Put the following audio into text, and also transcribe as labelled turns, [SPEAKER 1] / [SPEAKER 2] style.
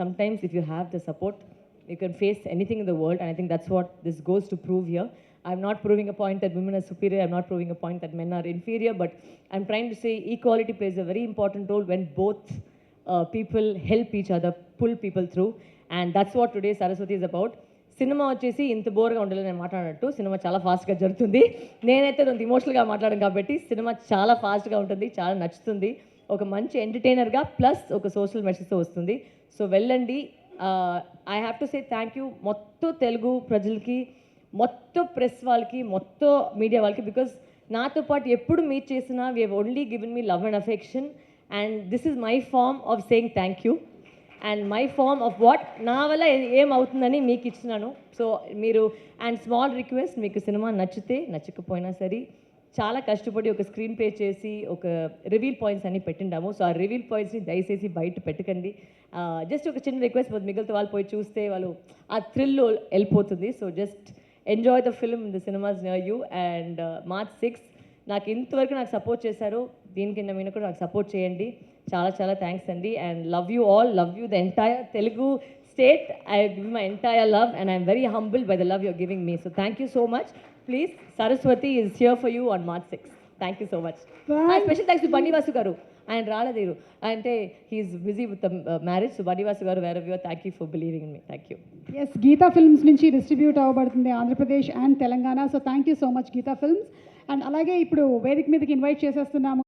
[SPEAKER 1] sometimes if you have the support, you can face anything in the world, and I think that's what this goes to prove here. I'm not proving a point that women are superior, I'm not proving a point that men are inferior, but I'm trying to say equality plays a very important role when both people help each other, pull people through, and that's what today Saraswati is about. Cinema వచ్చేసి ఇంత బోర్గా ఉండాలని నేను మాట్లాడినట్టు cinema చాలా ఫాస్ట్గా జరుగుతుంది. నేనైతే కొంత ఇమోషనల్గా మాట్లాడాను కాబట్టి సినిమా చాలా ఫాస్ట్గా ఉంటుంది, చాలా నచ్చుతుంది. ఒక మంచి ఎంటర్టైనర్గా ప్లస్ ఒక సోషల్ మెసేజ్తో వస్తుంది. సో వెళ్ళండి. I have to say thank you మొత్తం తెలుగు ప్రజలకి, మొత్తం ప్రెస్ వాళ్ళకి, మొత్తం మీడియా వాళ్ళకి, బికాజ్ నాతో పాటు ఎప్పుడు మీట్ చేసినా we have only given me love and affection, and this is my form of saying thank you and my form of what నా వల్ల ఏమవుతుందని మీకు ఇచ్చినాను. సో మీరు, అండ్ స్మాల్ రిక్వెస్ట్, మీకు సినిమా నచ్చితే నచ్చకపోయినా సరే చాలా కష్టపడి ఒక స్క్రీన్ ప్లే చేసి ఒక రివీల్ పాయింట్స్ అన్ని పెట్టిండాము. సో ఆ రివీల్ పాయింట్స్ని దయచేసి బయట పెట్టకండి. జస్ట్ ఒక చిన్న రిక్వెస్ట్, మిగిలితే వాళ్ళు పోయి చూస్తే వాళ్ళు ఆ థ్రిల్ వెళ్ళిపోతుంది. So just enjoy the film in the cinemas near you. And March 6 నాకు ఇంతవరకు నాకు సపోర్ట్ చేశారు, దీని కింద మీరు కూడా నాకు సపోర్ట్ చేయండి. చాలా చాలా థ్యాంక్స్ అండి. And love you all, love you the entire Telugu state. I give my entire love and I'm very humble by the love you're giving me. So thank you so much. Please, Saraswati is here for you on March 6. Thank you so much. Special thanks to Banni Vasu garu. ఆయన రాలేదేరు అంటే he is busy with the marriage. So Banni Vasu garu, wherever you are, thank you for believing in me. Thank you.
[SPEAKER 2] Yes, Geetha films నుంచి distribute అవ్వబడుతుంది Andhra Pradesh and Telangana. So thank you so much Geetha films. And అలాగే ఇప్పుడు వేదిక మీదకి invite చేసేస్తున్నాము